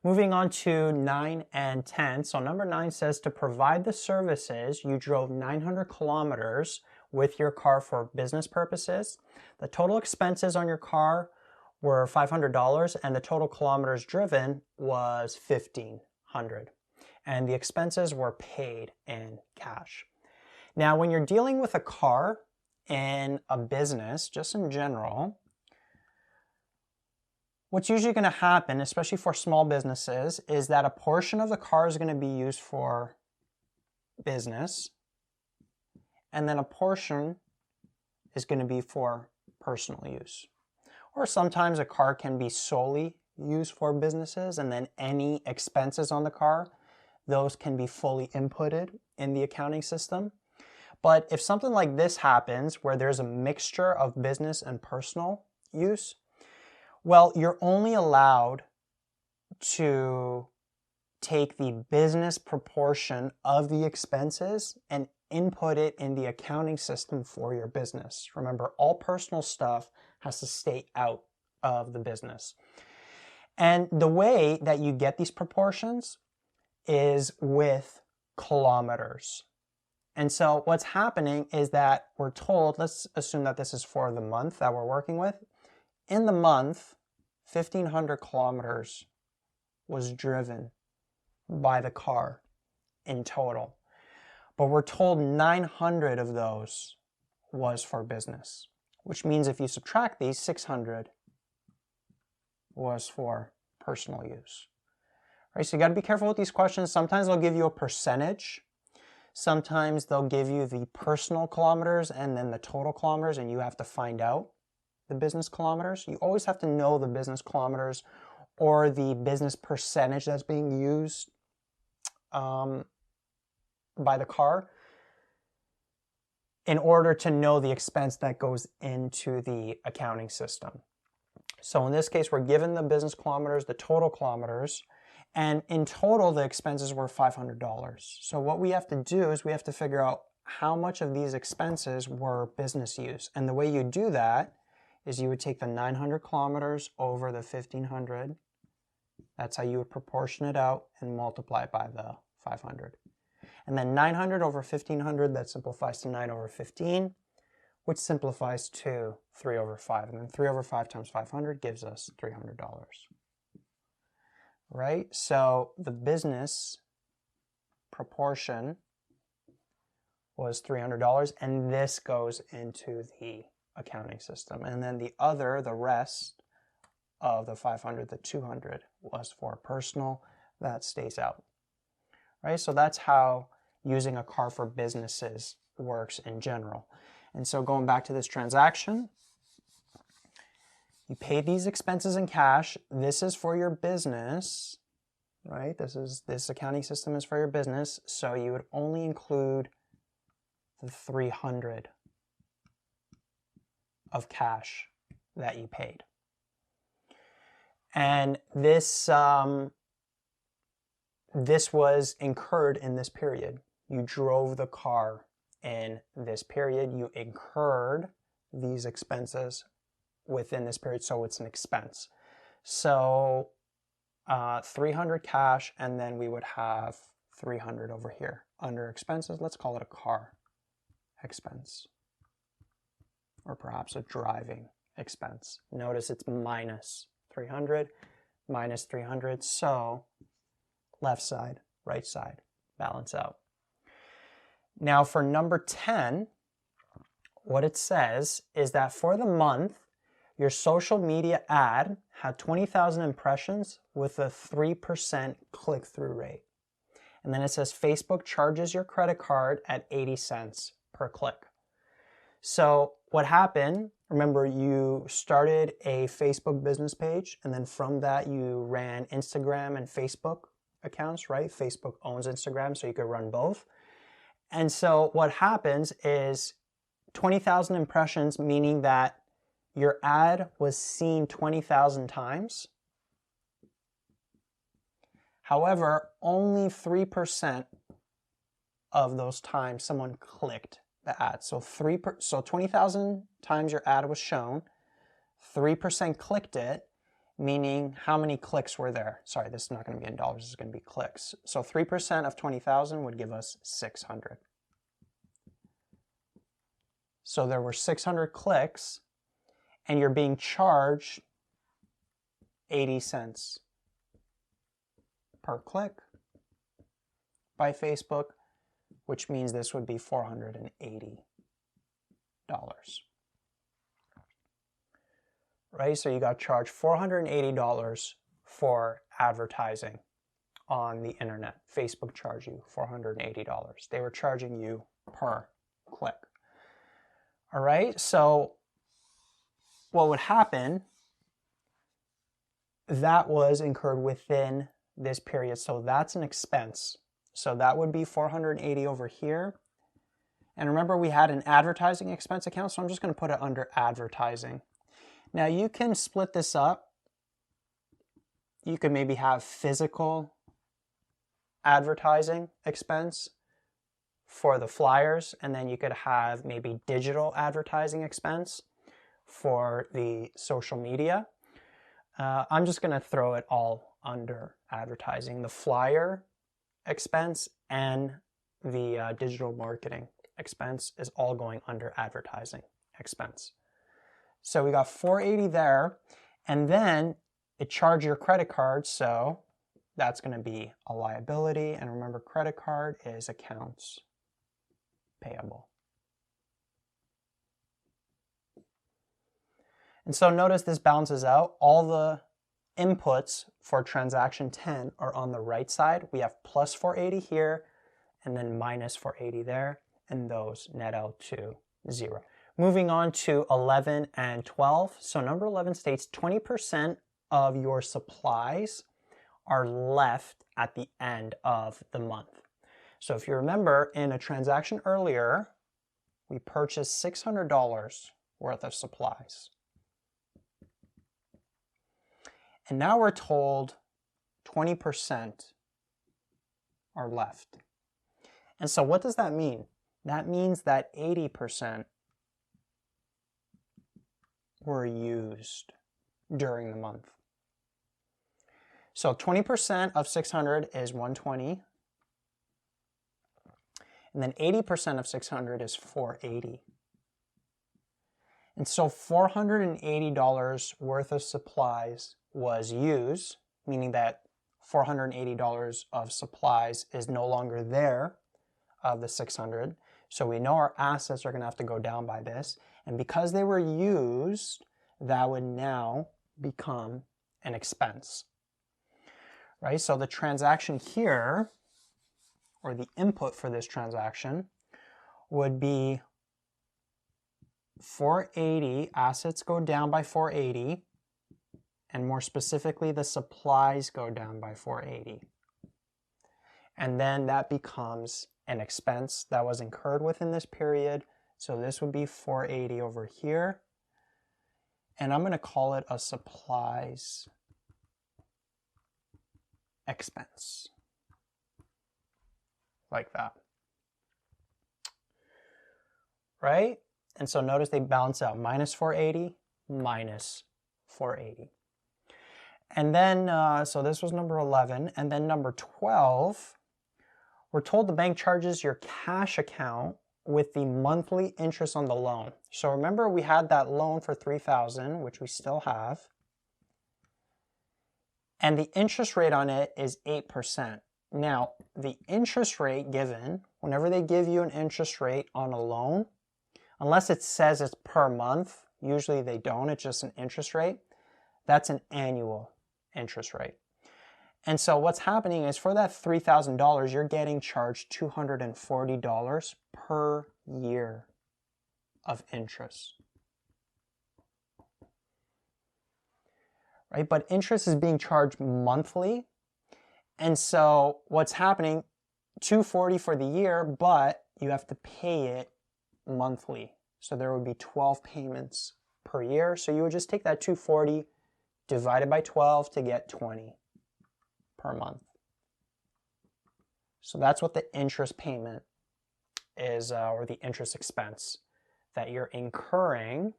Moving on to 9 and 10. So number 9 says to provide the services, you drove 900 kilometers with your car for business purposes. The total expenses on your car were $500 and the total kilometers driven was 1,500. And the expenses were paid in cash. Now, when you're dealing with a car in a business, just in general, what's usually going to happen, especially for small businesses, is that a portion of the car is going to be used for business, and then a portion is going to be for personal use. Or sometimes a car can be solely used for businesses, and then any expenses on the car, those can be fully inputted in the accounting system. But if something like this happens, where there's a mixture of business and personal use, well, you're only allowed to take the business proportion of the expenses and input it in the accounting system for your business. Remember, all personal stuff has to stay out of the business. And the way that you get these proportions is with kilometers. And so what's happening is that we're told, let's assume that this is for the month that we're working with. In the month, 1,500 kilometers was driven by the car in total. But we're told 900 of those was for business, which means if you subtract these, 600 was for personal use. Right? So you got to be careful with these questions. Sometimes they'll give you a percentage. Sometimes they'll give you the personal kilometers and then the total kilometers, and you have to find out the business kilometers. You always have to know the business kilometers or the business percentage that's being used by the car in order to know the expense that goes into the accounting system. So in this case, we're given the business kilometers, the total kilometers, and in total, the expenses were $500. So what we have to do is we have to figure out how much of these expenses were business use. And the way you do that is you would take the 900 kilometers over the 1,500. That's how you would proportion it out and multiply it by the 500. And then 900 over 1,500, that simplifies to 9 over 15, which simplifies to 3 over 5. And then 3 over 5 times 500 gives us $300. Right? So the business proportion was $300, and this goes into the accounting system. And then the rest of the 500, the 200, was for personal. That stays out. Right? So that's how using a car for businesses works in general. And so going back to this transaction, you pay these expenses in cash. This is for your business, right? This accounting system is for your business. So you would only include the 300 of cash that you paid. And this was incurred in this period. You drove the car in this period. You incurred these expenses within this period, so it's an expense. So 300 cash, and then we would have 300 over here under expenses. Let's call it a car expense, or perhaps a driving expense. Notice it's minus 300, minus 300, so left side, right side, balance out. Now for number 10, what it says is that for the month, your social media ad had 20,000 impressions with a 3% click-through rate. And then it says Facebook charges your credit card at 80 cents per click. So what happened, remember you started a Facebook business page, and then from that you ran Instagram and Facebook accounts, right? Facebook owns Instagram, so you could run both. And so what happens is 20,000 impressions, meaning that your ad was seen 20,000 times. However, only 3% of those times someone clicked the ad. So 20,000 times your ad was shown, 3% clicked it, meaning how many clicks were there. Sorry, this is not going to be in dollars, this is going to be clicks. So 3% of 20,000 would give us 600. So there were 600 clicks, and you're being charged 80 cents per click by Facebook, which means this would be $480. Right? So you got charged $480 for advertising on the internet. Facebook charged you $480. They were charging you per click. All right, so what would happen, that was incurred within this period. So that's an expense. So that would be 480 over here. And remember, we had an advertising expense account, so I'm just going to put it under advertising. Now you can split this up. You could maybe have physical advertising expense for the flyers, and then you could have maybe digital advertising expense for the social media. I'm just going to throw it all under advertising. The flyer expense and the digital marketing expense is all going under advertising expense. So we got 480 there, and then it charged your credit card, so that's going to be a liability. And remember, credit card is accounts payable. And so notice this balances out. All the inputs for transaction 10 are on the right side. We have plus 480 here, and then minus 480 there, and those net out to 0. Moving on to 11 and 12. So number 11 states 20% of your supplies are left at the end of the month. So if you remember, in a transaction earlier, we purchased $600 worth of supplies. And now we're told 20% are left. And so what does that mean? That means that 80% were used during the month. So 20% of 600 is 120. And then 80% of 600 is 480. And so $480 worth of supplies was used, meaning that $480 of supplies is no longer there of the 600. So we know our assets are going to have to go down by this. And because they were used, that would now become an expense. Right? So the transaction here, or the input for this transaction, would be 480, assets go down by 480, and more specifically, the supplies go down by 480. And then that becomes an expense that was incurred within this period. So this would be 480 over here. And I'm going to call it a supplies expense. Like that. Right? And so notice they balance out, minus 480, minus 480. And then, so this was number 11. And then number 12, we're told the bank charges your cash account with the monthly interest on the loan. So remember, we had that loan for $3,000, which we still have. And the interest rate on it is 8%. Now, the interest rate given, whenever they give you an interest rate on a loan, unless it says it's per month, usually they don't, it's just an interest rate, that's an annual interest rate. And so what's happening is for that $3,000, you're getting charged $240 per year of interest. Right? But interest is being charged monthly. And so what's happening, $240 for the year, but you have to pay it monthly. So there would be 12 payments per year. So you would just take that $240 divided by 12 to get 20 per month. So that's what the interest payment is, or the interest expense that you're incurring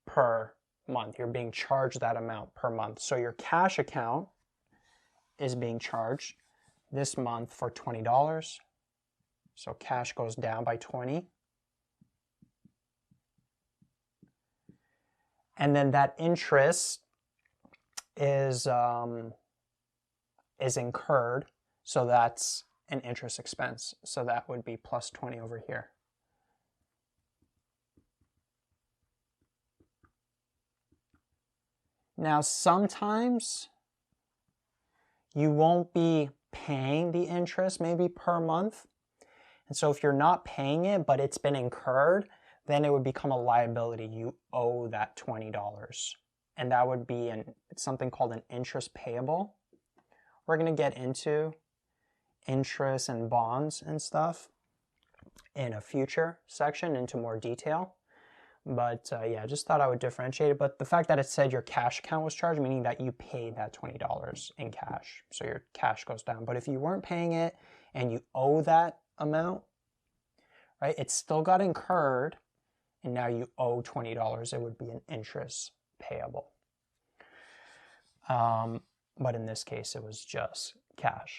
per month. You're being charged that amount per month. So your cash account is being charged this month for $20. So cash goes down by 20. And then that interest is incurred. So that's an interest expense. So that would be plus 20 over here. Now, sometimes you won't be paying the interest maybe per month. And so if you're not paying it, but it's been incurred, then it would become a liability. You owe that $20. And that would be something called an interest payable. We're going to get into interest and bonds and stuff in a future section into more detail. But yeah, just thought I would differentiate it. But the fact that it said your cash account was charged, meaning that you paid that $20 in cash. So your cash goes down. But if you weren't paying it and you owe that amount, right, it still got incurred and now you owe $20. It would be an interest payable. But in this case, it was just cash.